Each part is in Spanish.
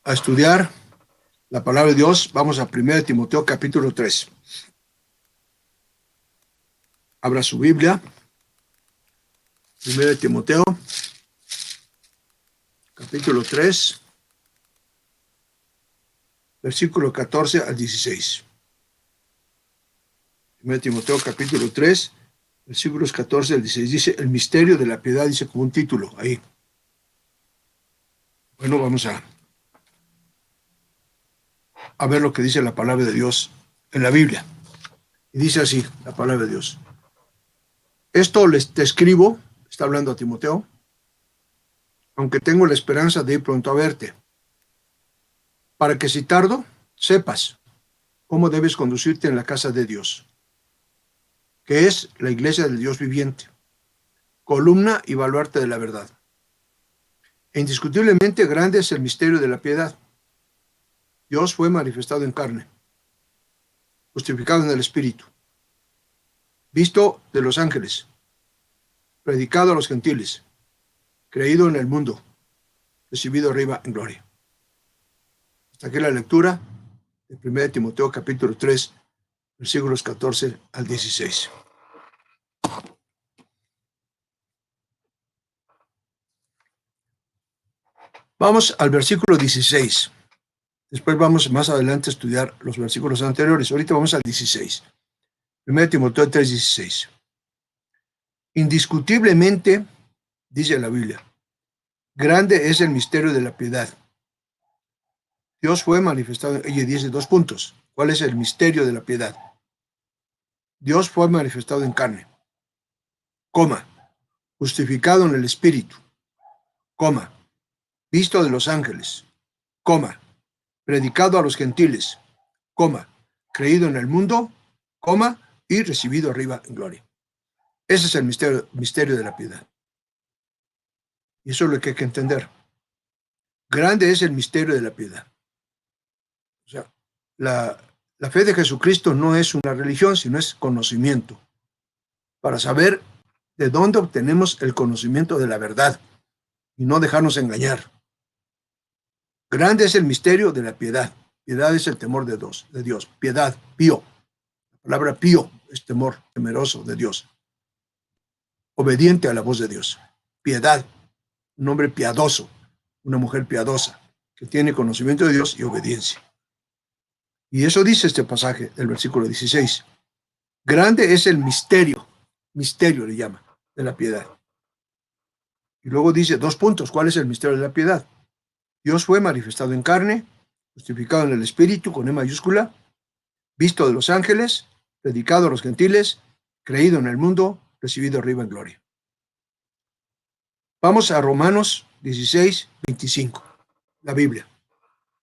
a estudiar la palabra de Dios. Vamos a 1 Timoteo capítulo 3. Abra su Biblia. 1 Timoteo capítulo 3, versículo 14 al 16. 1 Timoteo capítulo 3, versículos 14 al 16. Dice, el misterio de la piedad, dice como un título ahí. Bueno, vamos a ver lo que dice la palabra de Dios en la Biblia. Y dice así, la palabra de Dios. Esto te escribo, está hablando a Timoteo, aunque tengo la esperanza de ir pronto a verte, para que si tardo, sepas cómo debes conducirte en la casa de Dios, que es la iglesia del Dios viviente, columna y baluarte de la verdad. E indiscutiblemente grande es el misterio de la piedad. Dios fue manifestado en carne, justificado en el Espíritu, visto de los ángeles, predicado a los gentiles, creído en el mundo, recibido arriba en gloria. Hasta aquí la lectura de 1 Timoteo capítulo 3, versículos 14 al 16. Vamos al versículo 16. Después vamos más adelante a estudiar los versículos anteriores. Ahorita vamos al 16. 1 Timoteo 3, 16. Indiscutiblemente, dice la Biblia, grande es el misterio de la piedad. Dios fue manifestado, ella dice 2 puntos. ¿Cuál es el misterio de la piedad? Dios fue manifestado en carne, coma, justificado en el Espíritu, coma, visto de los ángeles, coma, predicado a los gentiles, coma, creído en el mundo, coma, y recibido arriba en gloria. Ese es el misterio de la piedad. Y eso es lo que hay que entender. Grande es el misterio de la piedad. O sea, la fe de Jesucristo no es una religión, sino es conocimiento. Para saber de dónde obtenemos el conocimiento de la verdad y no dejarnos engañar. Grande es el misterio de la piedad. Piedad es el temor de Dios. Piedad, pío. La palabra pío es temor, temeroso de Dios. Obediente a la voz de Dios. Piedad, un hombre piadoso, una mujer piadosa, que tiene conocimiento de Dios y obediencia. Y eso dice este pasaje, el versículo 16. Grande es el misterio le llama, de la piedad. Y luego dice 2 puntos, ¿cuál es el misterio de la piedad? Dios fue manifestado en carne, justificado en el Espíritu, con E mayúscula, visto de los ángeles, predicado a los gentiles, creído en el mundo, recibido arriba en gloria. Vamos a Romanos 16, 25, la Biblia.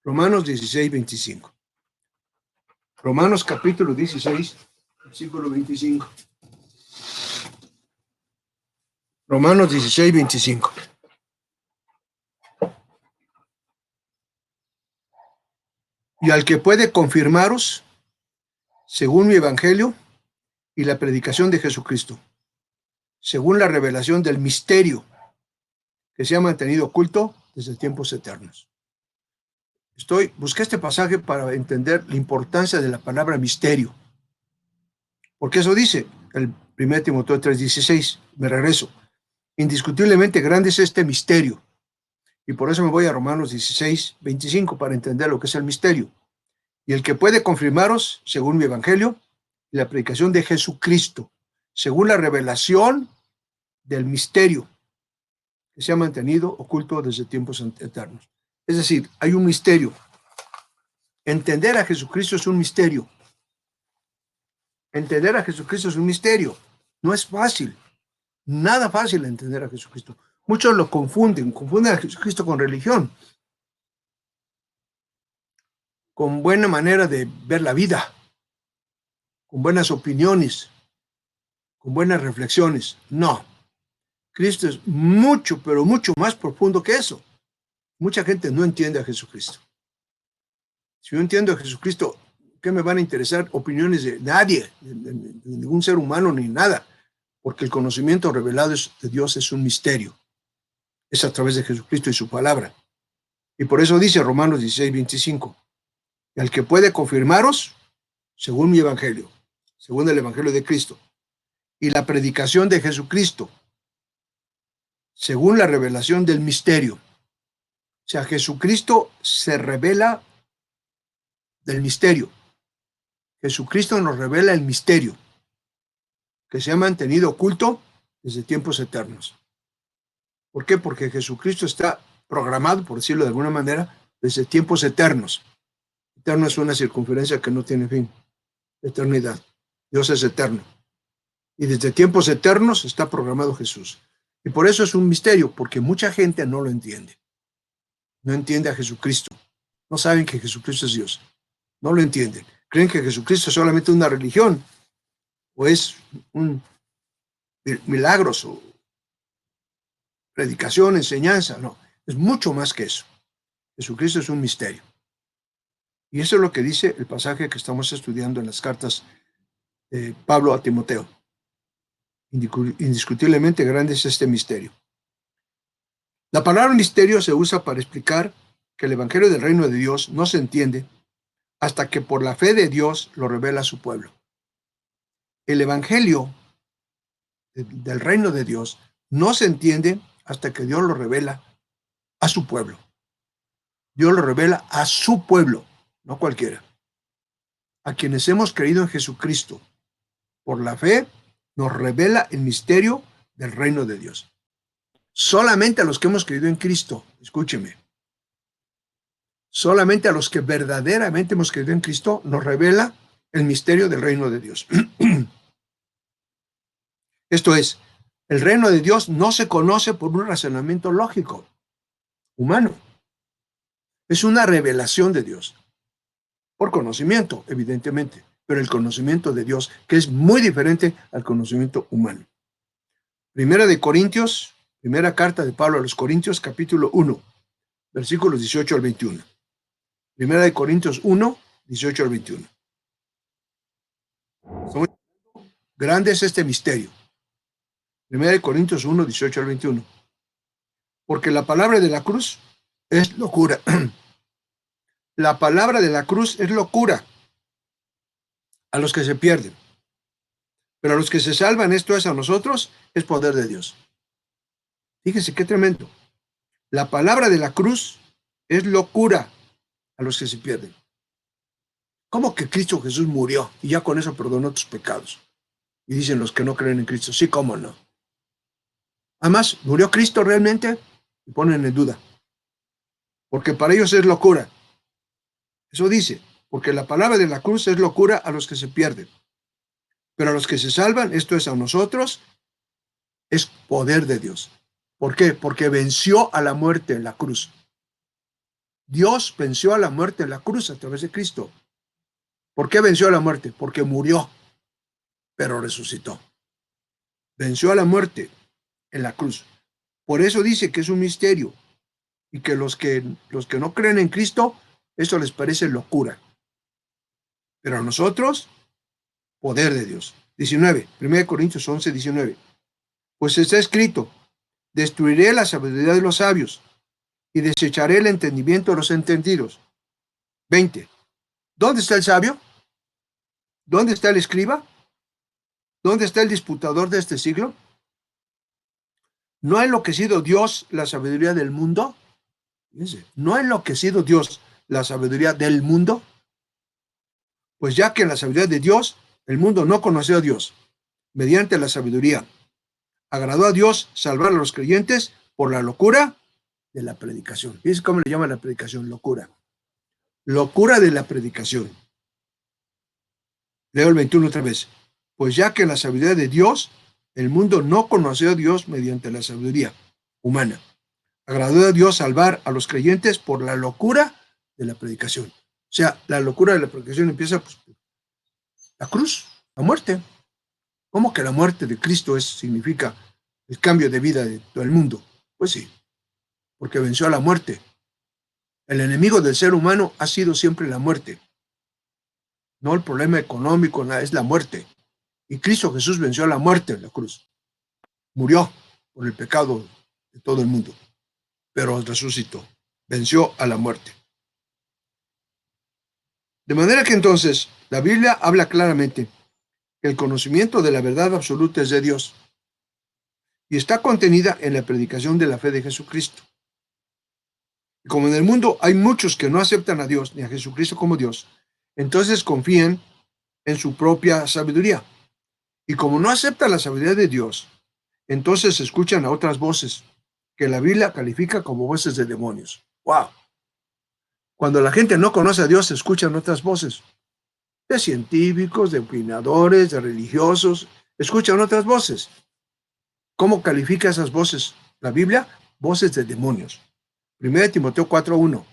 Romanos 16, 25. Romanos capítulo 16, versículo 25. Romanos 16, 25. Y al que puede confirmaros, según mi evangelio y la predicación de Jesucristo, según la revelación del misterio que se ha mantenido oculto desde tiempos eternos. Busqué este pasaje para entender la importancia de la palabra misterio. Porque eso dice el 1 Timoteo 3:16. Me regreso. Indiscutiblemente grande es este misterio. Y por eso me voy a Romanos 16:25 para entender lo que es el misterio. Y el que puede confirmaros, según mi evangelio, y la predicación de Jesucristo, según la revelación del misterio que se ha mantenido oculto desde tiempos eternos. Es decir, hay un misterio. Entender a Jesucristo es un misterio. Entender a Jesucristo es un misterio. No es fácil. Nada fácil entender a Jesucristo. Muchos lo confunden a Jesucristo con religión, con buena manera de ver la vida, con buenas opiniones, con buenas reflexiones. No. Cristo es mucho, pero mucho más profundo que eso. Mucha gente no entiende a Jesucristo. Si yo entiendo a Jesucristo, ¿qué me van a interesar opiniones de nadie, de ningún ser humano ni nada? Porque el conocimiento revelado de Dios es un misterio. Es a través de Jesucristo y su palabra. Y por eso dice Romanos 16:25, el que puede confirmaros según mi evangelio, según el evangelio de Cristo, y la predicación de Jesucristo, según la revelación del misterio. O sea, Jesucristo se revela del misterio. Jesucristo nos revela el misterio que se ha mantenido oculto desde tiempos eternos. ¿Por qué? Porque Jesucristo está programado, por decirlo de alguna manera, desde tiempos eternos. Eterno es una circunferencia que no tiene fin, eternidad. Dios es eterno. Y desde tiempos eternos está programado Jesús. Y por eso es un misterio, porque mucha gente no lo entiende. No entiende a Jesucristo. No saben que Jesucristo es Dios. No lo entienden. Creen que Jesucristo es solamente una religión o es un milagros o predicación, enseñanza. No, es mucho más que eso. Jesucristo es un misterio. Y eso es lo que dice el pasaje que estamos estudiando en las cartas de Pablo a Timoteo. Indiscutiblemente grande es este misterio. La palabra misterio se usa para explicar que el evangelio del reino de Dios no se entiende hasta que por la fe de Dios lo revela a su pueblo. El evangelio del reino de Dios no se entiende hasta que Dios lo revela a su pueblo. Dios lo revela a su pueblo, no cualquiera. A quienes hemos creído en Jesucristo por la fe, nos revela el misterio del reino de Dios. Solamente a los que hemos creído en Cristo, escúcheme, solamente a los que verdaderamente hemos creído en Cristo nos revela el misterio del reino de Dios. Esto es, el reino de Dios no se conoce por un razonamiento lógico, humano. Es una revelación de Dios, por conocimiento, evidentemente, pero el conocimiento de Dios, que es muy diferente al conocimiento humano. Primera de Corintios, primera carta de Pablo a los Corintios, capítulo 1, versículos 18 al 21. Primera de Corintios 1, 18 al 21. Grande es este misterio. Primera de Corintios 1, 18 al 21. Porque la palabra de la cruz es locura. La palabra de la cruz es locura a los que se pierden. Pero a los que se salvan, esto es a nosotros, es poder de Dios. Fíjense qué tremendo. La palabra de la cruz es locura a los que se pierden. ¿Cómo que Cristo Jesús murió y ya con eso perdonó tus pecados? Y dicen los que no creen en Cristo, sí, cómo no. Además, ¿murió Cristo realmente? Y ponen en duda. Porque para ellos es locura. Eso dice, porque la palabra de la cruz es locura a los que se pierden. Pero a los que se salvan, esto es a nosotros, es poder de Dios. ¿Por qué? Porque venció a la muerte en la cruz. Dios venció a la muerte en la cruz a través de Cristo. ¿Por qué venció a la muerte? Porque murió, pero resucitó. Venció a la muerte en la cruz. Por eso dice que es un misterio y que los que no creen en Cristo, eso les parece locura. Pero a nosotros, poder de Dios. 19, 1 Corintios 11, 19. Pues está escrito, destruiré la sabiduría de los sabios y desecharé el entendimiento de los entendidos. 20. ¿Dónde está el sabio? ¿Dónde está el escriba? ¿Dónde está el disputador de este siglo? ¿No ha enloquecido Dios la sabiduría del mundo? Fíjense, ¿no ha enloquecido Dios la sabiduría del mundo? Pues ya que en la sabiduría de Dios, el mundo no conoció a Dios. Mediante la sabiduría, agradó a Dios salvar a los creyentes por la locura de la predicación. Fíjense cómo le llama la predicación, locura. Locura de la predicación. Leo el 21 otra vez. Pues ya que en la sabiduría de Dios, el mundo no conoció a Dios mediante la sabiduría humana. Agradó a Dios salvar a los creyentes por la locura de la predicación. O sea, la locura de la predicación empieza pues, la cruz, la muerte. ¿Cómo que la muerte de Cristo significa el cambio de vida de todo el mundo? Pues sí, porque venció a la muerte. El enemigo del ser humano ha sido siempre la muerte. No el problema económico, nada, es la muerte. Y Cristo Jesús venció a la muerte en la cruz. Murió por el pecado de todo el mundo, pero resucitó. venció a la muerte. De manera que entonces la Biblia habla claramente que el conocimiento de la verdad absoluta es de Dios y está contenida en la predicación de la fe de Jesucristo. Y como en el mundo hay muchos que no aceptan a Dios ni a Jesucristo como Dios, entonces confían en su propia sabiduría. Y como no aceptan la sabiduría de Dios, entonces escuchan a otras voces que la Biblia califica como voces de demonios. ¡Wow! Cuando la gente no conoce a Dios, escuchan otras voces de científicos, de opinadores, de religiosos, escuchan otras voces. ¿Cómo califica esas voces la Biblia? Voces de demonios. 1 Timoteo 4:1.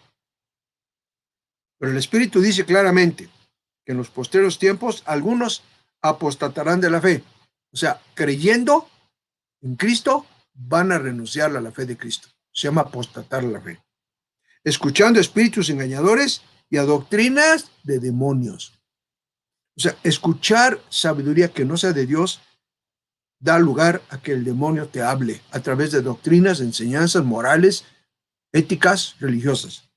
Pero el Espíritu dice claramente que en los posteriores tiempos algunos apostatarán de la fe. O sea, creyendo en Cristo, van a renunciar a la fe de Cristo. Se llama apostatar a la fe. Escuchando espíritus engañadores y a doctrinas de demonios. O sea, escuchar sabiduría que no sea de Dios da lugar a que el demonio te hable a través de doctrinas, enseñanzas morales, éticas, religiosas.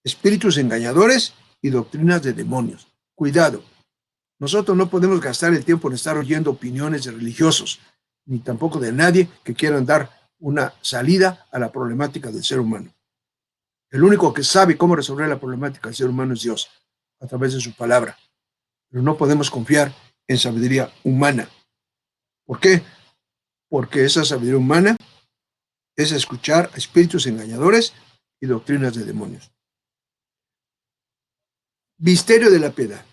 Espíritus engañadores y doctrinas de demonios. Cuidado, nosotros no podemos gastar el tiempo en estar oyendo opiniones de religiosos, ni tampoco de nadie que quieran dar una salida a la problemática del ser humano. El único que sabe cómo resolver la problemática del ser humano es Dios, a través de su palabra. Pero no podemos confiar en sabiduría humana. ¿Por qué? Porque esa sabiduría humana es escuchar a espíritus engañadores y doctrinas de demonios. Misterio de la piedad.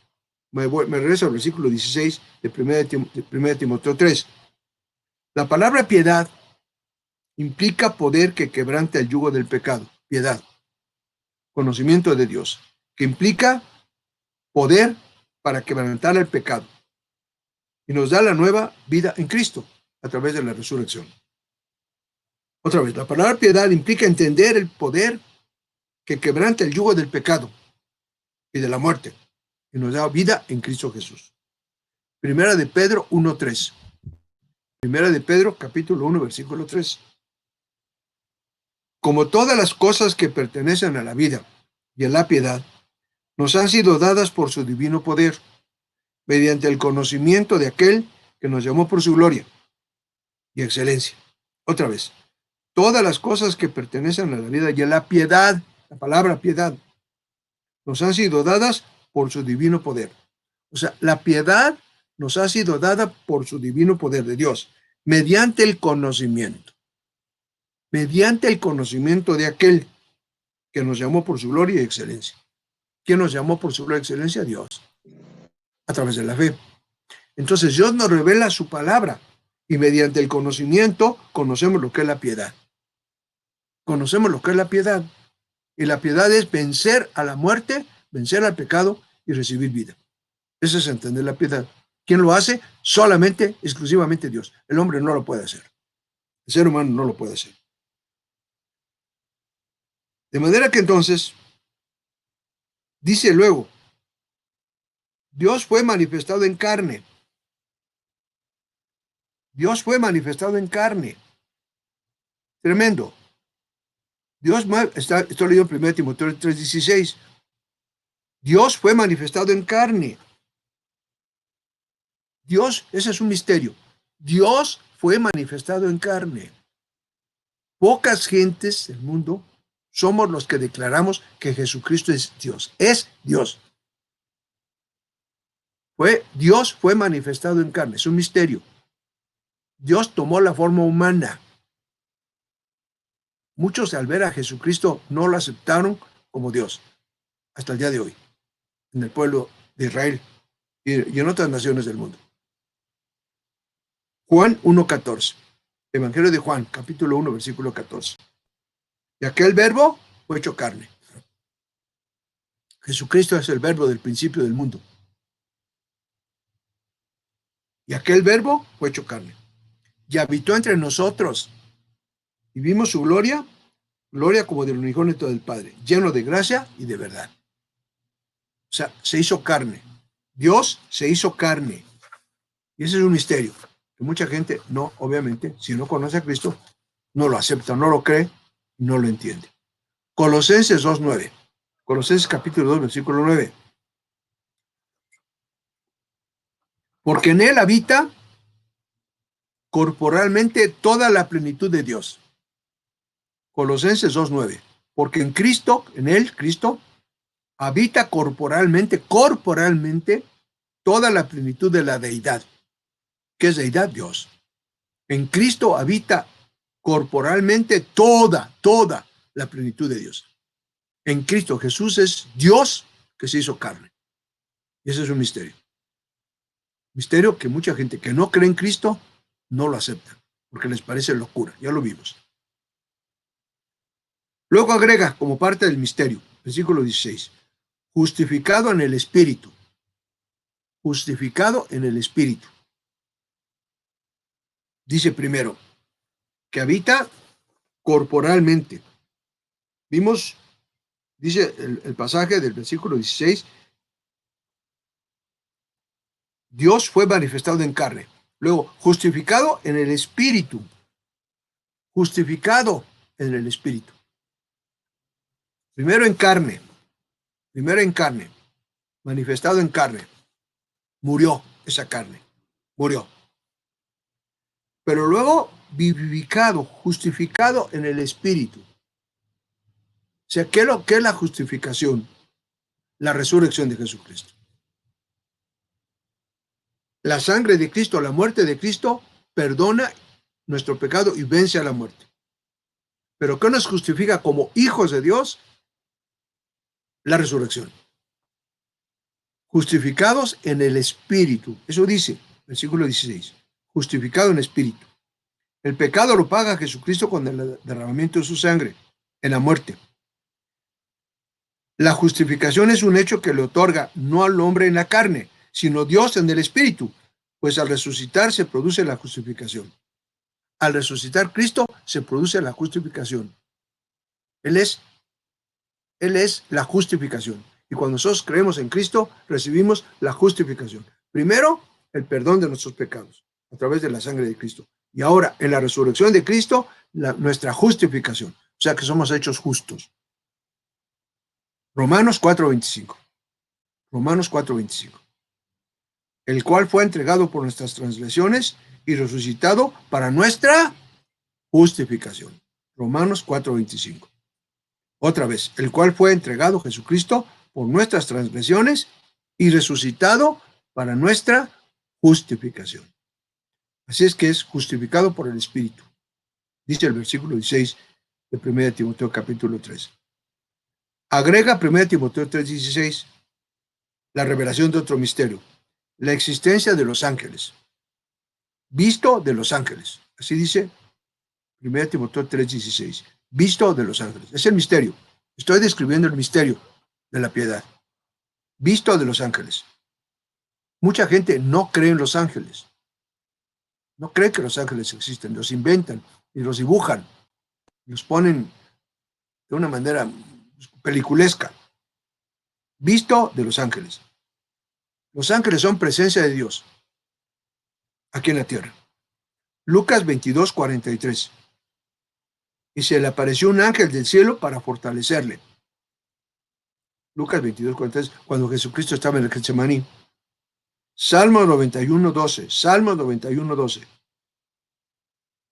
Me regreso al versículo 16 de 1 Timoteo 3. La palabra piedad implica poder que quebrante el yugo del pecado. Piedad. Conocimiento de Dios. Que implica poder para quebrantar el pecado. Y nos da la nueva vida en Cristo a través de la resurrección. Otra vez, la palabra piedad implica entender el poder que quebranta el yugo del pecado y de la muerte y nos da vida en Cristo Jesús. Primera de Pedro 1:3. Primera de Pedro, capítulo 1, versículo 3. Como todas las cosas que pertenecen a la vida y a la piedad, nos han sido dadas por su divino poder, mediante el conocimiento de aquel que nos llamó por su gloria y excelencia. Otra vez, todas las cosas que pertenecen a la vida y a la piedad, la palabra piedad, nos han sido dadas por su divino poder. O sea, la piedad nos ha sido dada por su divino poder de Dios, mediante el conocimiento de aquel que nos llamó por su gloria y excelencia. ¿Quién nos llamó por su gloria y excelencia? Dios, a través de la fe. Entonces Dios nos revela su palabra y mediante el conocimiento conocemos lo que es la piedad. Conocemos lo que es la piedad. Y la piedad es vencer a la muerte, vencer al pecado y recibir vida. Eso es entender la piedad. ¿Quién lo hace? Solamente, exclusivamente Dios. El hombre no lo puede hacer. El ser humano no lo puede hacer. De manera que entonces, dice luego, Dios fue manifestado en carne. Dios fue manifestado en carne. Tremendo. Estoy leyendo 1 Timoteo 3:16. Dios fue manifestado en carne. Dios, ese es un misterio. Dios fue manifestado en carne. Pocas gentes del mundo somos los que declaramos que Jesucristo es Dios. Es Dios. Dios fue manifestado en carne. Es un misterio. Dios tomó la forma humana. Muchos al ver a Jesucristo no lo aceptaron como Dios hasta el día de hoy, en el pueblo de Israel y en otras naciones del mundo. Juan 1:14. Evangelio de Juan, capítulo 1, versículo 14. Y aquel verbo fue hecho carne. Jesucristo es el verbo del principio del mundo. Y aquel verbo fue hecho carne. Y habitó entre nosotros. Y vimos su gloria, gloria como del unigénito del Padre, lleno de gracia y de verdad. O sea, se hizo carne. Dios se hizo carne. Y ese es un misterio, que mucha gente no, obviamente, si no conoce a Cristo, no lo acepta, no lo cree, no lo entiende. Colosenses 2:9. Colosenses capítulo 2, versículo 9. Porque en él habita corporalmente toda la plenitud de Dios. Colosenses 2:9. Porque en Cristo, en él, Cristo, habita corporalmente toda la plenitud de la deidad. ¿Qué es deidad? Dios. En Cristo habita corporalmente toda la plenitud de Dios. En Cristo Jesús es Dios que se hizo carne. Y ese es un misterio. Misterio que mucha gente que no cree en Cristo no lo acepta, porque les parece locura. Ya lo vimos. Luego agrega como parte del misterio, versículo 16, justificado en el Espíritu. Justificado en el Espíritu. Dice primero, que habita corporalmente. Vimos, dice el pasaje del versículo 16, Dios fue manifestado en carne. Luego, justificado en el Espíritu. Justificado en el Espíritu. Primero en carne, manifestado en carne. Murió esa carne, murió. Pero luego vivificado, justificado en el Espíritu. O sea, ¿qué es la justificación? La resurrección de Jesucristo. La sangre de Cristo, la muerte de Cristo, perdona nuestro pecado y vence a la muerte. Pero ¿qué nos justifica como hijos de Dios? La resurrección. Justificados en el Espíritu. Eso dice, versículo 16. Justificado en Espíritu. El pecado lo paga Jesucristo con el derramamiento de su sangre en la muerte. La justificación es un hecho que le otorga no al hombre en la carne, sino Dios en el Espíritu, pues al resucitar se produce la justificación. Al resucitar Cristo se produce la justificación. Él es la justificación. Y cuando nosotros creemos en Cristo, recibimos la justificación. Primero, el perdón de nuestros pecados a través de la sangre de Cristo. Y ahora, en la resurrección de Cristo, nuestra justificación. O sea que somos hechos justos. Romanos 4:25. Romanos 4:25. El cual fue entregado por nuestras transgresiones y resucitado para nuestra justificación. Romanos 4:25. Otra vez, el cual fue entregado Jesucristo por nuestras transgresiones y resucitado para nuestra justificación. Así es que es justificado por el Espíritu. Dice el versículo 16 de 1 Timoteo capítulo 3. Agrega 1 Timoteo 3:16 la revelación de otro misterio, la existencia de los ángeles, visto de los ángeles. Así dice 1 Timoteo 3:16, visto de los ángeles. Es el misterio. Estoy describiendo el misterio de la piedad. Visto de los ángeles. Mucha gente no cree en los ángeles. No cree que los ángeles existen. Los inventan y los dibujan. Los ponen de una manera peliculesca. Visto de los ángeles. Los ángeles son presencia de Dios aquí en la tierra. Lucas 22:43. Y se le apareció un ángel del cielo para fortalecerle. Lucas 22:43, cuando Jesucristo estaba en el Getsemaní. Salmo 91:12. Salmo 91:12.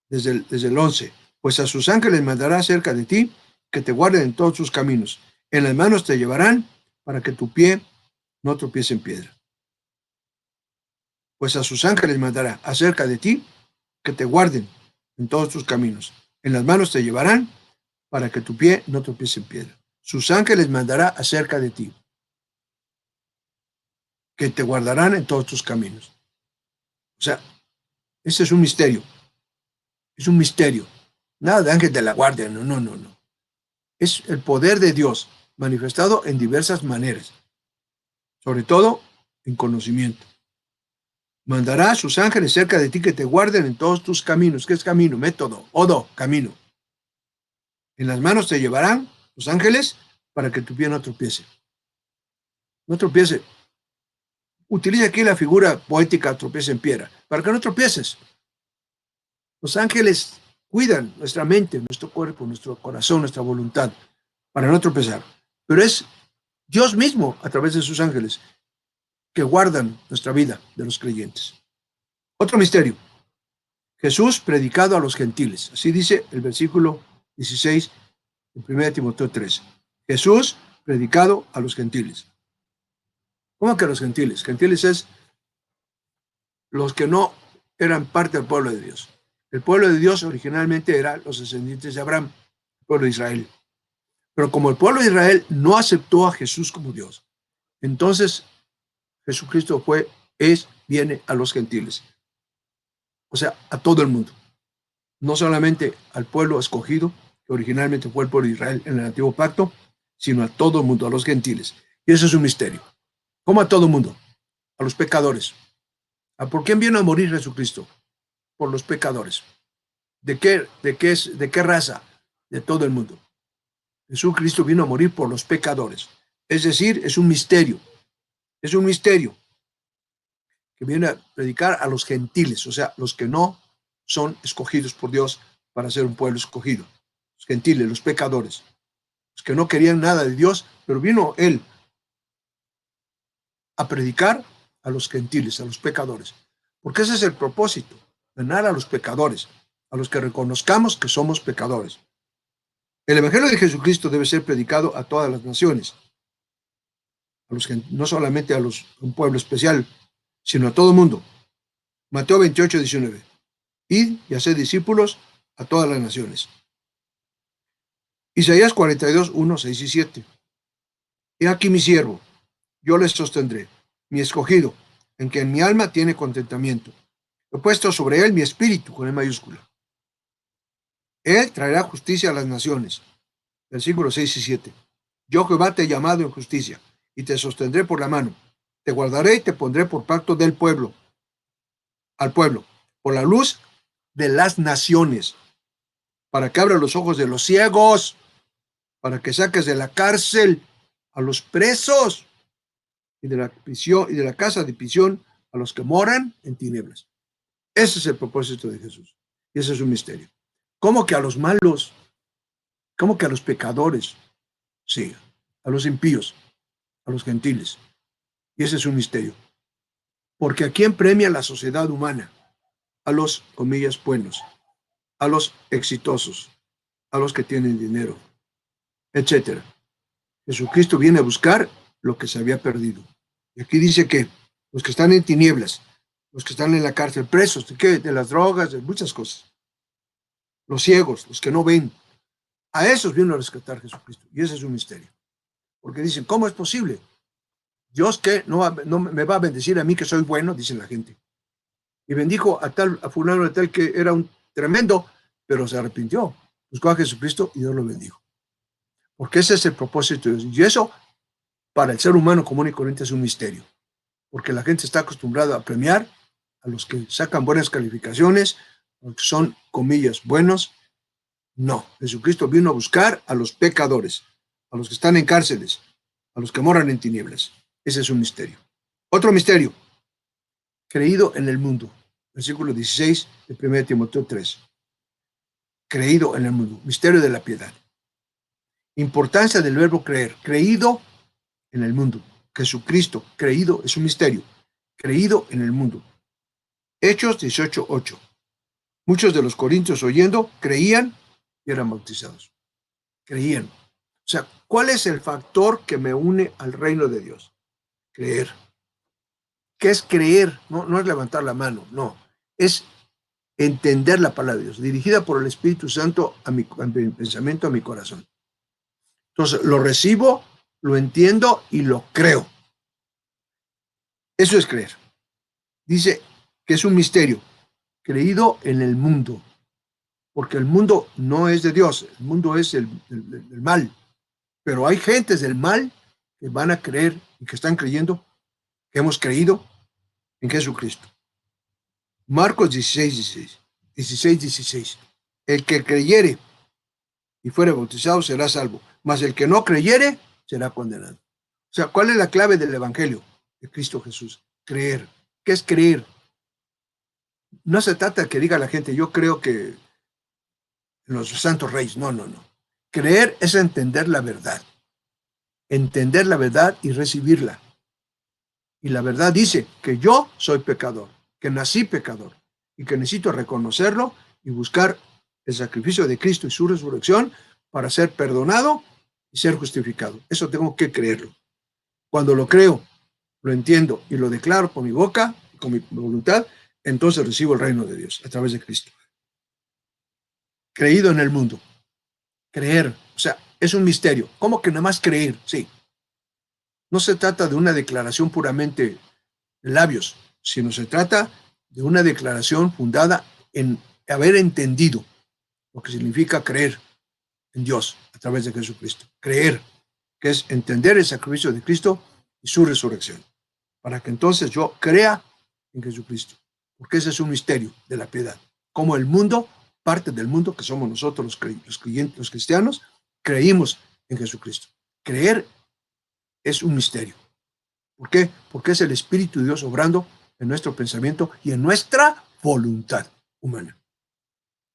Desde el 11. Pues a sus ángeles mandará cerca de ti, que te guarden en todos sus caminos. En las manos te llevarán para que tu pie no tropiece en piedra. Pues a sus ángeles mandará acerca de ti, que te guarden en todos tus caminos. En las manos te llevarán para que tu pie no tropiece en piedra. Sus ángeles mandará acerca de ti, que te guardarán en todos tus caminos. O sea, ese es un misterio. Es un misterio. Nada de ángel de la guardia, no. Es el poder de Dios manifestado en diversas maneras, sobre todo en conocimiento. Mandará a sus ángeles cerca de ti que te guarden en todos tus caminos. ¿Qué es camino? Método. Odo, camino. En las manos te llevarán los ángeles para que tu pie no tropiece. No tropiece. Utiliza aquí la figura poética tropieza en piedra, para que no tropieces. Los ángeles cuidan nuestra mente, nuestro cuerpo, nuestro corazón, nuestra voluntad. para no tropezar. Pero es Dios mismo, a través de sus ángeles, que guardan nuestra vida de los creyentes. Otro misterio. Jesús predicado a los gentiles. Así dice el versículo 16 de 1 Timoteo 3. Jesús predicado a los gentiles. ¿Cómo que a los gentiles? Gentiles es los que no eran parte del pueblo de Dios. El pueblo de Dios originalmente era los descendientes de Abraham, el pueblo de Israel. Pero como el pueblo de Israel no aceptó a Jesús como Dios, entonces Jesucristo viene a los gentiles. O sea, a todo el mundo. No solamente al pueblo escogido, que originalmente fue el pueblo de Israel en el antiguo pacto, sino a todo el mundo, a los gentiles. Y eso es un misterio. ¿Cómo a todo el mundo? A los pecadores. ¿Por quién vino a morir Jesucristo? Por los pecadores. ¿De qué raza? De todo el mundo. Jesucristo vino a morir por los pecadores. Es decir, es un misterio. Es un misterio que viene a predicar a los gentiles, o sea, los que no son escogidos por Dios para ser un pueblo escogido. Los gentiles, los pecadores, los que no querían nada de Dios, pero vino Él a predicar a los gentiles, a los pecadores. Porque ese es el propósito, ganar a los pecadores, a los que reconozcamos que somos pecadores. El Evangelio de Jesucristo debe ser predicado a todas las naciones, no solamente a un pueblo especial, sino a todo el mundo. Mateo 28, 19. Id y haced discípulos a todas las naciones. Isaías 42, 1, 6 y 7. He aquí mi siervo, yo le sostendré, mi escogido, en quien mi alma tiene contentamiento. He puesto sobre él mi espíritu, con E mayúscula. Él traerá justicia a las naciones. Versículos 6 y 7. Yo Jehová te he llamado en justicia, y te sostendré por la mano. Te guardaré y te pondré por pacto del pueblo, al pueblo, por la luz de las naciones, para que abra los ojos de los ciegos, para que saques de la cárcel a los presos y de la prisión y de la casa de prisión a los que moran en tinieblas. Ese es el propósito de Jesús. Y ese es un misterio. ¿Cómo que a los malos? ¿Cómo que a los pecadores? Sí, a los impíos, a los gentiles. Y ese es un misterio. Porque ¿a quién premia la sociedad humana? A los, comillas, buenos, a los exitosos, a los que tienen dinero, etcétera. Jesucristo viene a buscar lo que se había perdido. Y aquí dice que los que están en tinieblas, los que están en la cárcel, presos, ¿de qué? De las drogas, de muchas cosas. Los ciegos, los que no ven. A esos vino a rescatar Jesucristo. Y ese es un misterio. Porque dicen, ¿cómo es posible? Dios que no me va a bendecir a mí que soy bueno, dicen la gente. Y bendijo a fulano de tal que era un tremendo, pero se arrepintió. Buscó a Jesucristo y Dios lo bendijo. Porque ese es el propósito de Dios. Y eso, para el ser humano común y corriente, es un misterio. Porque la gente está acostumbrada a premiar a los que sacan buenas calificaciones, a los que son, comillas, buenos. No, Jesucristo vino a buscar a los pecadores, a los que están en cárceles, a los que moran en tinieblas. Ese es un misterio. Otro misterio, creído en el mundo. Versículo 16 de 1 Timoteo 3. Creído en el mundo. Misterio de la piedad. Importancia del verbo creer. Creído en el mundo. Jesucristo, creído, es un misterio. Creído en el mundo. Hechos 18:8. Muchos de los corintios oyendo creían y eran bautizados. Creían. O sea, ¿cuál es el factor que me une al reino de Dios? Creer. ¿Qué es creer? No es levantar la mano, no. Es entender la palabra de Dios, dirigida por el Espíritu Santo a mi pensamiento, a mi corazón. Entonces, lo recibo, lo entiendo y lo creo. Eso es creer. Dice que es un misterio, creído en el mundo, porque el mundo no es de Dios, el mundo es el mal. Pero hay gentes del mal que van a creer y que están creyendo, que hemos creído en Jesucristo. Marcos 16. El que creyere y fuere bautizado será salvo, mas el que no creyere será condenado. O sea, ¿cuál es la clave del Evangelio de Cristo Jesús? Creer. ¿Qué es creer? No se trata de que diga la gente, yo creo que en los santos reyes. No. Creer es entender la verdad y recibirla. Y la verdad dice que yo soy pecador, que nací pecador y que necesito reconocerlo y buscar el sacrificio de Cristo y su resurrección para ser perdonado y ser justificado. Eso tengo que creerlo. Cuando lo creo, lo entiendo y lo declaro con mi boca, con mi voluntad, entonces recibo el reino de Dios a través de Cristo. Creído en el mundo. Creer, o sea, es un misterio. ¿Cómo que nada más creer? Sí. No se trata de una declaración puramente de labios, sino se trata de una declaración fundada en haber entendido lo que significa creer en Dios a través de Jesucristo. Creer, que es entender el sacrificio de Cristo y su resurrección, para que entonces yo crea en Jesucristo, porque ese es un misterio de la piedad. Como el mundo, parte del mundo que somos nosotros los creyentes, los cristianos, creímos en Jesucristo. Creer es un misterio. ¿Por qué? Porque es el Espíritu de Dios obrando en nuestro pensamiento y en nuestra voluntad humana.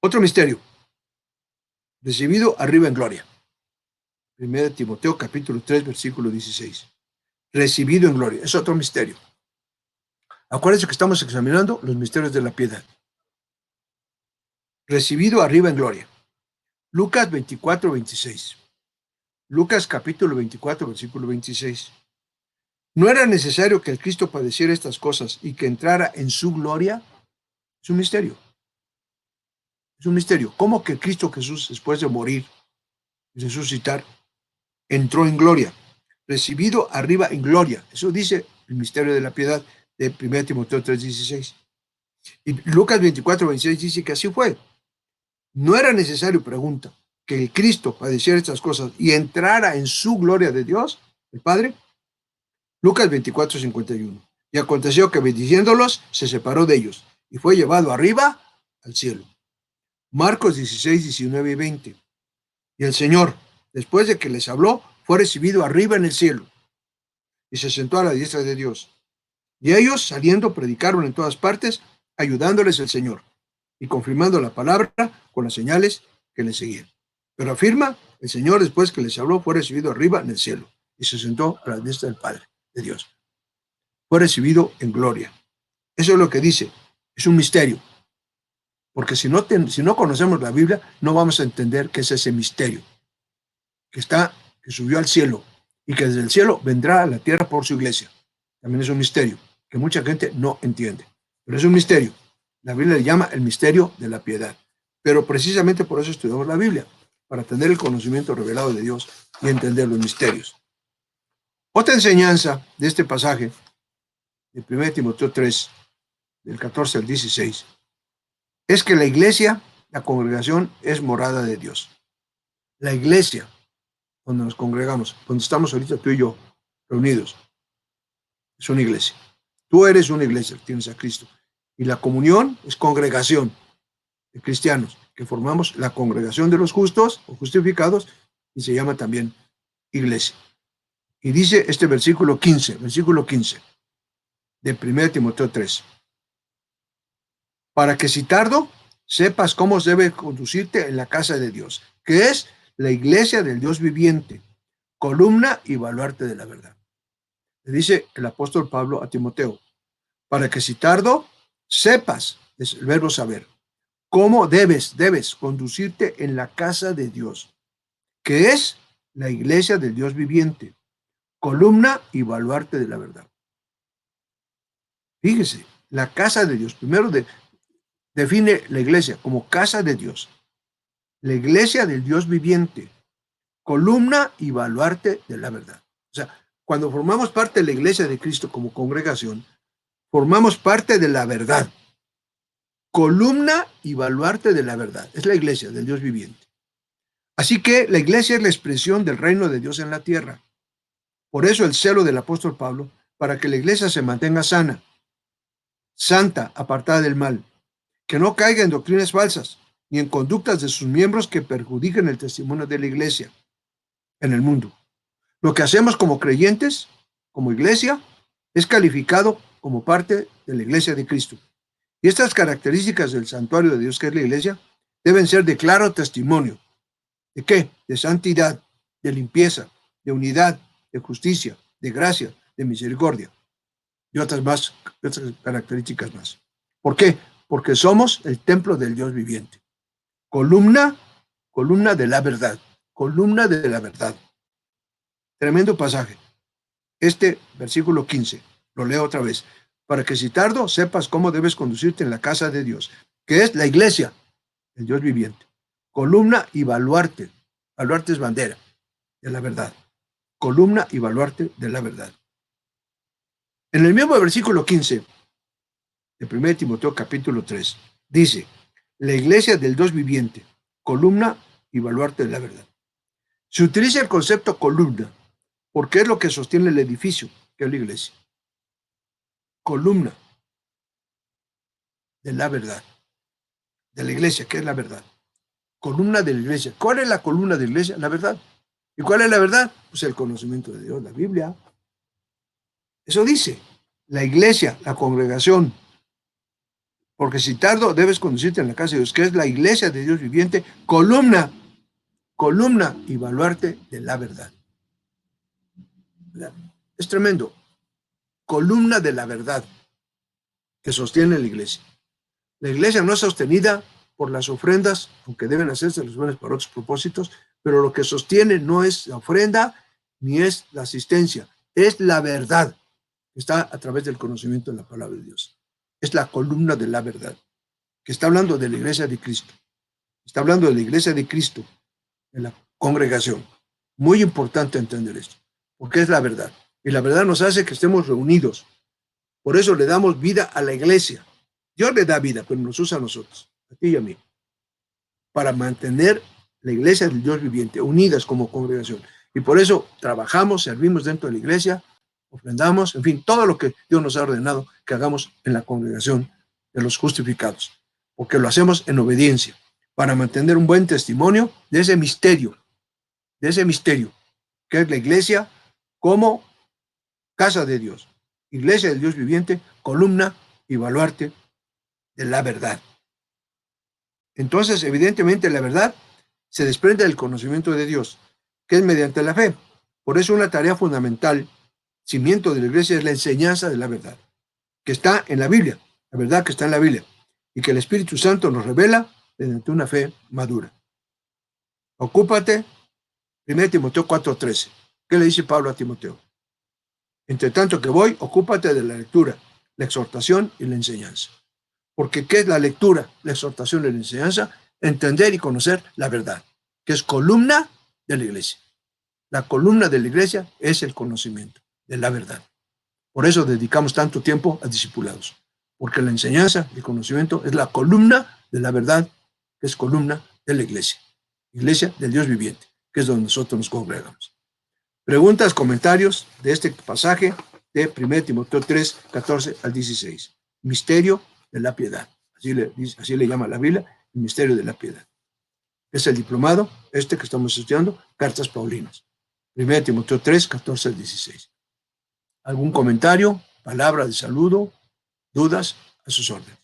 Otro misterio, recibido arriba en gloria. 1 Timoteo capítulo 3, versículo 16. Recibido en gloria, es otro misterio. Acuérdense que estamos examinando los misterios de la piedad. Recibido arriba en gloria. Lucas 24, 26. Lucas capítulo 24, versículo 26. ¿No era necesario que el Cristo padeciera estas cosas y que entrara en su gloria? Es un misterio. Es un misterio. ¿Cómo que Cristo Jesús, después de morir y resucitar, entró en gloria? Recibido arriba en gloria. Eso dice el misterio de la piedad de 1 Timoteo 3:16. Y Lucas 24, 26 dice que así fue. No era necesario, pregunta, que el Cristo padeciera estas cosas y entrara en su gloria de Dios, el Padre. Lucas 24, 51. Y aconteció que bendiciéndolos, se separó de ellos y fue llevado arriba al cielo. Marcos 16, 19 y 20. Y el Señor, después de que les habló, fue recibido arriba en el cielo y se sentó a la diestra de Dios. Y ellos, saliendo, predicaron en todas partes, ayudándoles el Señor y confirmando la palabra con las señales que les seguían. Pero afirma, el Señor, después que les habló, fue recibido arriba en el cielo y se sentó a la diestra del Padre de Dios. Fue recibido en gloria. Eso es lo que dice. Es un misterio. Porque si no conocemos la Biblia, no vamos a entender qué es ese misterio que subió al cielo y que desde el cielo vendrá a la tierra por su iglesia. También es un misterio que mucha gente no entiende. Pero es un misterio. La Biblia le llama el misterio de la piedad. Pero precisamente por eso estudiamos la Biblia, para tener el conocimiento revelado de Dios y entender los misterios. Otra enseñanza de este pasaje, de 1 Timoteo 3, del 14 al 16, es que la iglesia, la congregación, es morada de Dios. La iglesia, donde nos congregamos, donde estamos ahorita tú y yo reunidos, es una iglesia. Tú eres una iglesia, tienes a Cristo. Y la comunión es congregación de cristianos, que formamos la congregación de los justos o justificados, y se llama también iglesia. Y dice este versículo 15 de 1 Timoteo 3. Para que si tardo, sepas cómo debe conducirte en la casa de Dios, que es la iglesia del Dios viviente, columna y baluarte de la verdad. Le dice el apóstol Pablo a Timoteo, para que si tardo, sepas, es el verbo saber, cómo debes conducirte en la casa de Dios, que es la iglesia del Dios viviente, columna y baluarte de la verdad. Fíjese, la casa de Dios, primero define la iglesia como casa de Dios, la iglesia del Dios viviente, columna y baluarte de la verdad. O sea, cuando formamos parte de la iglesia de Cristo como congregación, formamos parte de la verdad, columna y baluarte de la verdad. Es la iglesia del Dios viviente. Así que la iglesia es la expresión del reino de Dios en la tierra. Por eso el celo del apóstol Pablo, para que la iglesia se mantenga sana, santa, apartada del mal, que no caiga en doctrinas falsas, ni en conductas de sus miembros que perjudiquen el testimonio de la iglesia en el mundo. Lo que hacemos como creyentes, como iglesia, es calificado como parte de la iglesia de Cristo. Y estas características del santuario de Dios, que es la iglesia, deben ser de claro testimonio ¿De qué? De santidad, de limpieza, de unidad, de justicia, de gracia, de misericordia y otras características más. ¿Por qué? Porque somos el templo del Dios viviente. Columna de la verdad, columna de la verdad. Tremendo pasaje. Este versículo 15, lo leo otra vez, para que si tardo sepas cómo debes conducirte en la casa de Dios, que es la iglesia, el Dios viviente. Columna y baluarte. Baluarte es bandera de la verdad. Columna y baluarte de la verdad. En el mismo versículo 15 de 1 Timoteo capítulo 3, dice, la iglesia del Dios viviente, columna y baluarte de la verdad. Se utiliza el concepto columna porque es lo que sostiene el edificio, que es la iglesia. Columna de la verdad, de la iglesia, que es la verdad. Columna de la iglesia. ¿Cuál es la columna de la iglesia? La verdad. ¿Y cuál es la verdad? Pues el conocimiento de Dios, la Biblia. Eso dice, la iglesia, la congregación. Porque si tardo, debes conducirte en la casa de Dios, que es la iglesia de Dios viviente, columna y baluarte de la verdad. ¿Verdad? Es tremendo. Columna de la verdad que sostiene la iglesia. La iglesia no es sostenida por las ofrendas, aunque deben hacerse las ofrendas para otros propósitos, pero lo que sostiene no es la ofrenda ni es la asistencia, es la verdad que está a través del conocimiento de la palabra de Dios. Es la columna de la verdad, que está hablando de la iglesia de Cristo. Está hablando de la iglesia de Cristo, de la congregación. Muy importante entender esto, porque es la verdad. Y la verdad nos hace que estemos reunidos. Por eso le damos vida a la iglesia. Dios le da vida, pero nos usa a nosotros, a ti y a mí, para mantener la iglesia del Dios viviente, unidas como congregación. Y por eso trabajamos, servimos dentro de la iglesia, ofrendamos, en fin, todo lo que Dios nos ha ordenado que hagamos en la congregación de los justificados, porque lo hacemos en obediencia, para mantener un buen testimonio de ese misterio, que es la iglesia como casa de Dios, iglesia del Dios viviente, columna y baluarte de la verdad. Entonces, evidentemente, la verdad se desprende del conocimiento de Dios, que es mediante la fe. Por eso una tarea fundamental, cimiento de la iglesia, es la enseñanza de la verdad, que está en la Biblia, la verdad que está en la Biblia, y que el Espíritu Santo nos revela mediante una fe madura. Ocúpate, 1 Timoteo 4:13. ¿Qué le dice Pablo a Timoteo? Entre tanto que voy, ocúpate de la lectura, la exhortación y la enseñanza. Porque ¿qué es la lectura, la exhortación y la enseñanza? Entender y conocer la verdad, que es columna de la iglesia. La columna de la iglesia es el conocimiento de la verdad. Por eso dedicamos tanto tiempo a discipulados, porque la enseñanza y el conocimiento es la columna de la verdad, que es columna de la iglesia del Dios viviente, que es donde nosotros nos congregamos. Preguntas, comentarios de este pasaje de 1 Timoteo 3, 14 al 16. Misterio de la piedad. Así le llama la Biblia, el misterio de la piedad. Es el diplomado, que estamos estudiando, Cartas Paulinas. 1 Timoteo 3, 14 al 16. ¿Algún comentario, palabra de saludo, dudas? A sus órdenes.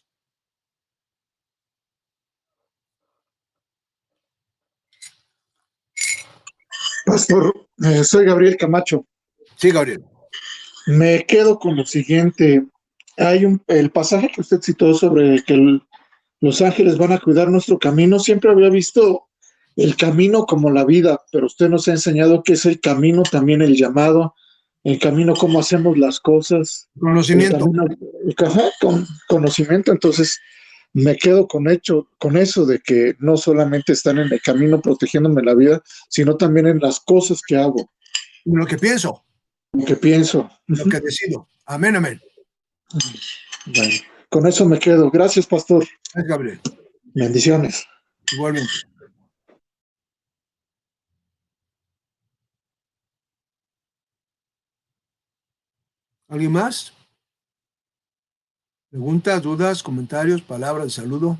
Pastor, soy Gabriel Camacho. Sí, Gabriel. Me quedo con lo siguiente. El pasaje que usted citó sobre que los ángeles van a cuidar nuestro camino. Siempre había visto el camino como la vida, pero usted nos ha enseñado que es el camino, también el llamado, el camino, cómo hacemos las cosas, Conocimiento. Con conocimiento. Entonces, me quedo con eso de que no solamente están en el camino protegiéndome la vida, sino también en las cosas que hago. Lo que pienso. Lo que pienso. Lo que decido. Amén, amén. Bueno, con eso me quedo. Gracias, pastor. Es Gabriel. Bendiciones. Igualmente. ¿Alguien más? ¿Preguntas, dudas, comentarios, palabras de saludo?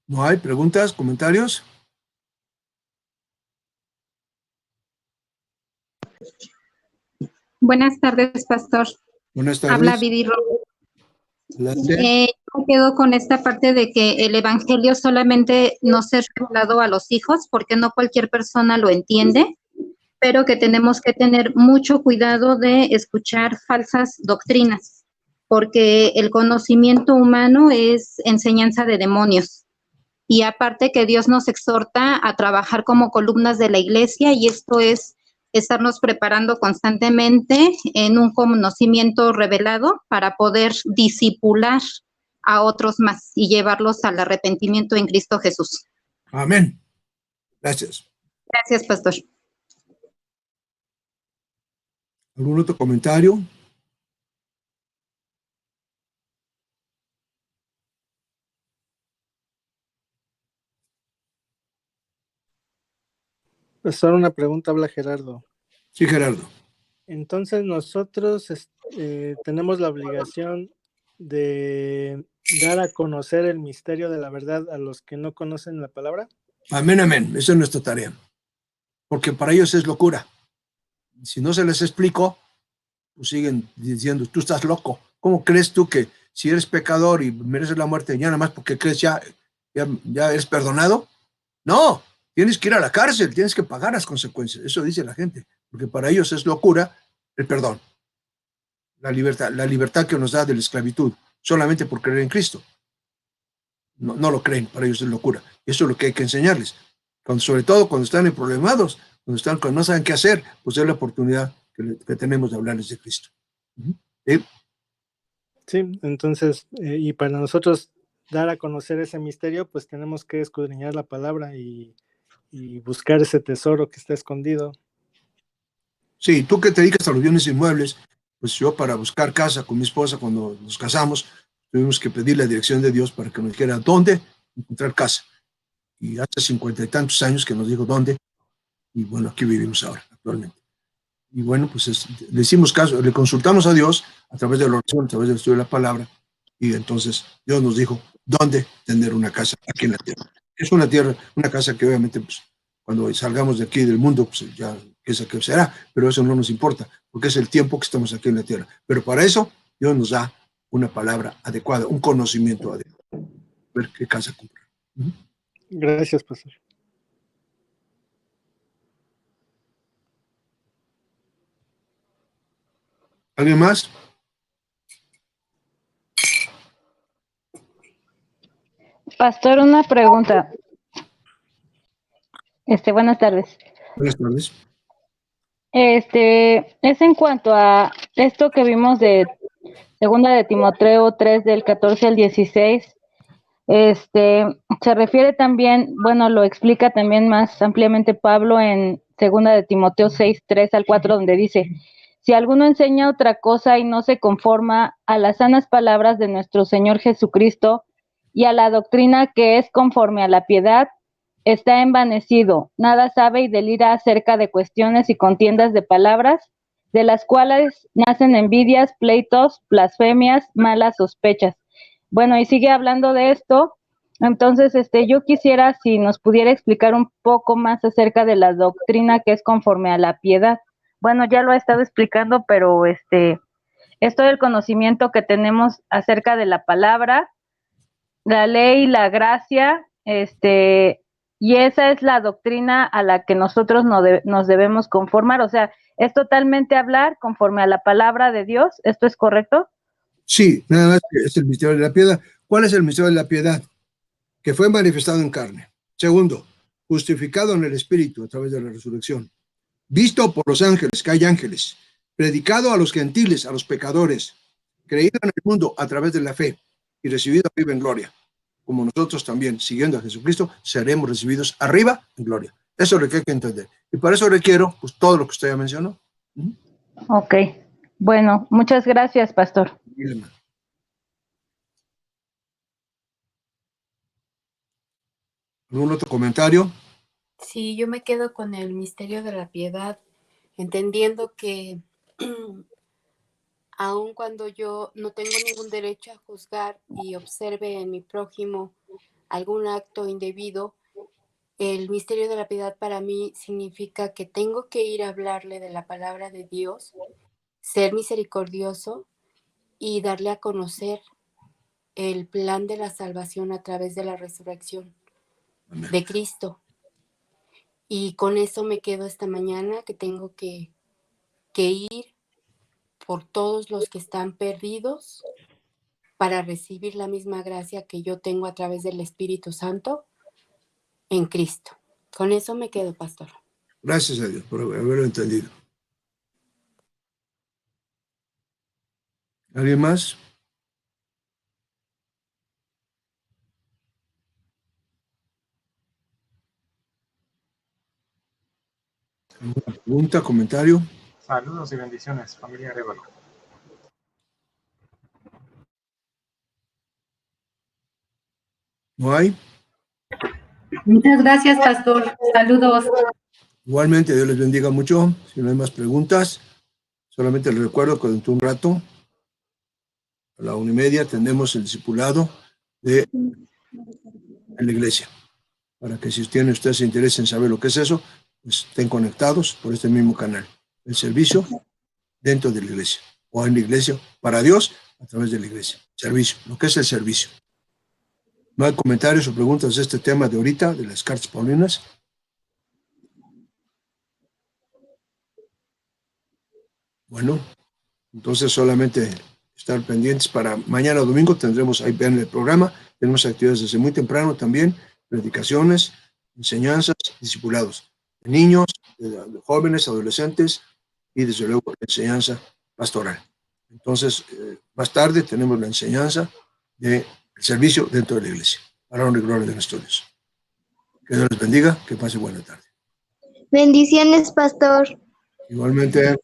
¿No hay preguntas, comentarios? Buenas tardes, pastor. Buenas tardes. Habla Vidi Robles. Yo me quedo con esta parte de que el evangelio solamente no se ha revelado a los hijos, porque no cualquier persona lo entiende, pero que tenemos que tener mucho cuidado de escuchar falsas doctrinas, porque el conocimiento humano es enseñanza de demonios. Y aparte que Dios nos exhorta a trabajar como columnas de la iglesia, y esto es estarnos preparando constantemente en un conocimiento revelado para poder discipular a otros más y llevarlos al arrepentimiento en Cristo Jesús. Amén. Gracias. Gracias, pastor. ¿Algún otro comentario? Pastor, una pregunta, habla Gerardo. Sí, Gerardo. Entonces nosotros tenemos la obligación de dar a conocer el misterio de la verdad a los que no conocen la palabra. Amén, amén. Esa es nuestra tarea. Porque para ellos es locura. Si no se les explicó, pues siguen diciendo, tú estás loco. ¿Cómo crees tú que si eres pecador y mereces la muerte, ya nada más porque crees ya eres perdonado? No, tienes que ir a la cárcel, tienes que pagar las consecuencias. Eso dice la gente, porque para ellos es locura el perdón, la libertad que nos da de la esclavitud, solamente por creer en Cristo. No lo creen, para ellos es locura. Eso es lo que hay que enseñarles. Sobre todo cuando están en problemados, cuando no saben qué hacer, pues es la oportunidad que tenemos de hablarles de Cristo. ¿Sí? Sí, entonces, y para nosotros dar a conocer ese misterio, pues tenemos que escudriñar la palabra y buscar ese tesoro que está escondido. Sí, tú que te dedicas a los bienes inmuebles, pues yo para buscar casa con mi esposa cuando nos casamos, tuvimos que pedir la dirección de Dios para que nos dijera dónde encontrar casa. Y hace 50 y tantos años que nos dijo dónde, y bueno, aquí vivimos ahora, actualmente. Y bueno, pues le hicimos caso, le consultamos a Dios a través de la oración, a través del estudio de la palabra, y entonces Dios nos dijo dónde tener una casa aquí en la tierra. Es una tierra, una casa que obviamente, pues, cuando salgamos de aquí del mundo, pues ya esa que será, pero eso no nos importa, porque es el tiempo que estamos aquí en la tierra. Pero para eso, Dios nos da una palabra adecuada, un conocimiento adecuado, ver qué casa comprar. Gracias, pastor. ¿Alguien más? Pastor, una pregunta. Buenas tardes. Buenas tardes. Es en cuanto a esto que vimos de Segunda de Timoteo 3 del 14 al 16. Se refiere también, bueno, lo explica también más ampliamente Pablo en Segunda de Timoteo 6, 3 al 4, donde dice: si alguno enseña otra cosa y no se conforma a las sanas palabras de nuestro Señor Jesucristo y a la doctrina que es conforme a la piedad, está envanecido, nada sabe y delira acerca de cuestiones y contiendas de palabras, de las cuales nacen envidias, pleitos, blasfemias, malas sospechas. Bueno, y sigue hablando de esto. Entonces, yo quisiera si nos pudiera explicar un poco más acerca de la doctrina que es conforme a la piedad. Bueno, ya lo he estado explicando, pero esto del conocimiento que tenemos acerca de la palabra, la ley, la gracia, y esa es la doctrina a la que nosotros nos debemos conformar. O sea, es totalmente hablar conforme a la palabra de Dios. ¿Esto es correcto? Sí, nada más que es el misterio de la piedad. ¿Cuál es el misterio de la piedad? Que fue manifestado en carne. Segundo, justificado en el Espíritu a través de la resurrección. Visto por los ángeles, que hay ángeles. Predicado a los gentiles, a los pecadores. Creído en el mundo a través de la fe y recibido arriba en gloria. Como nosotros también, siguiendo a Jesucristo, seremos recibidos arriba en gloria. Eso es lo que hay que entender. Y para eso requiero pues, todo lo que usted ya mencionó. Ok. Bueno, muchas gracias, pastor. ¿Algún otro comentario? Sí, yo me quedo con el misterio de la piedad, entendiendo que aun cuando yo no tengo ningún derecho a juzgar y observe en mi prójimo algún acto indebido, el misterio de la piedad para mí significa que tengo que ir a hablarle de la palabra de Dios, ser misericordioso y darle a conocer el plan de la salvación a través de la resurrección Amén. de Cristo. Y con eso me quedo esta mañana, que tengo que ir por todos los que están perdidos para recibir la misma gracia que yo tengo a través del Espíritu Santo en Cristo. Con eso me quedo, pastor. Gracias a Dios por haberlo entendido. ¿Alguien más? ¿Alguna pregunta, comentario? Saludos y bendiciones, familia Arevalo. ¿No hay? Muchas gracias, pastor. Saludos. Igualmente, Dios les bendiga mucho. Si no hay más preguntas, solamente les recuerdo que dentro de un rato, a la 1:30, tendremos el discipulado en la iglesia. Para que si ustedes se interesen en saber lo que es eso, pues estén conectados por este mismo canal. El servicio dentro de la iglesia, o en la iglesia, para Dios, a través de la iglesia. Servicio, lo que es el servicio. ¿No hay comentarios o preguntas de este tema de ahorita, de las cartas paulinas? Bueno, entonces solamente estar pendientes para mañana domingo. Tendremos ahí en el programa, tenemos actividades desde muy temprano también, predicaciones, enseñanzas, discipulados, de niños, de jóvenes, adolescentes y desde luego la enseñanza pastoral. Entonces, más tarde tenemos la enseñanza del servicio dentro de la iglesia, para honra y gloria de nuestro Dios. Que Dios les bendiga, que pase buena tarde. Bendiciones, pastor. Igualmente.